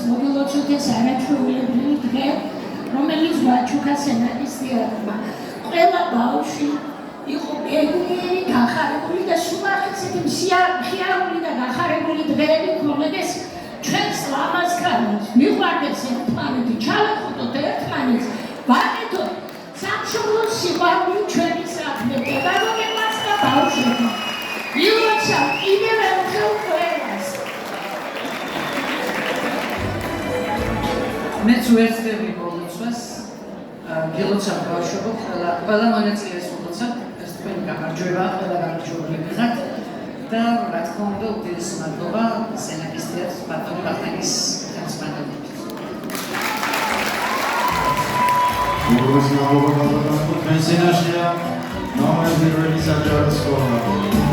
მოგილოცოთ არაჩვეულებრივი დღე, რომელიც ვაჩუქა სენატის თეატრმა. ყველა ბავშვი იყო გეგმიერი, გახარებული და სულ ახეცეთი მხიარული და გახარებული დღეები გქონდეს ჩვენს ლამაზ ქალებს. მიყვარდეთ ერთმანეთი, ჩავეხუტოთ ერთმანეთს, ვაკეთოთ სამშობლოს სიყვარული ჩვენი საქმე პედაგოგებმაც და ბავშვებმა. ილოცავ კიდევ ერთხელ ყველას. მეც ვერცდები მოლოცვას, გილოცავ ბავშვებო, ყველა მონაწილეს ულოცავ, ეს თქვენი გამარჯვება, ყველა გამარჯვებული გიხართ და რა თქმა უნდა უდიდესი მადლობა სენაკის თეატრს ბატონ ვახტანგის ხელმძღვანელობით. უდიდესი მადლობა გაბატონებულ თქვენ სცენაშია ნომერ პირველი საჯარო სკოლა.